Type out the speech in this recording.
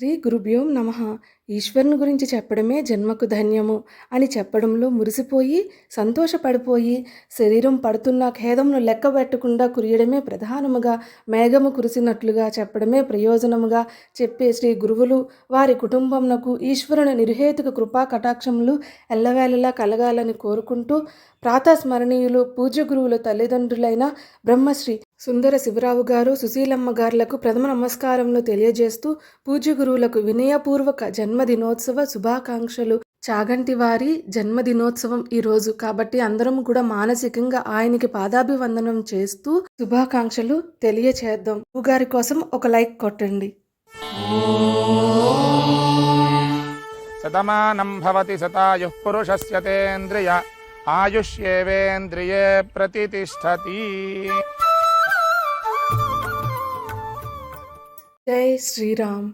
శ్రీ గురుభ్యో నమః. ఈశ్వరుని గురించి చెప్పడమే జన్మకు ధన్యము అని చెప్పడంలో మురిసిపోయి, సంతోషపడిపోయి, శరీరం పడుతున్న ఖేదమును లెక్కబెట్టకుండా కురియడమే ప్రధానముగా, మేఘము కురిసినట్లుగా చెప్పడమే ప్రయోజనముగా చెప్పే శ్రీ గురువులు వారి కుటుంబమునకు ఈశ్వరుని నిర్హేతుక కృపా కటాక్షములు ఎల్లవేళలా కలగాలని కోరుకుంటూ, ప్రాతస్మరణీయులు పూజ్య గురువుల తల్లిదండ్రులైన బ్రహ్మశ్రీ సుందర శివరావు గారు, సుశీలమ్మ గారులకు ప్రథమ నమస్కారములు తెలియజేస్తూ, పూజ్య గురువులకు వినయపూర్వక జన్మదినోత్సవ శుభాకాంక్షలు. చాగంటి వారి జన్మదినోత్సవం ఈరోజు కాబట్టి అందరం కూడా మానసికంగా ఆయనకి పాదాభివందనం చేస్తూ శుభాకాంక్షలు తెలియచేద్దాం. గారి కోసం ఒక లైక్ కొట్టండి. శతమానం భవతి శతాయుః పురుషస్య తేంద్రియ ఆయుష్యేవేంద్రియే ప్రతితిష్ఠతి. జై శ్రీరామ్.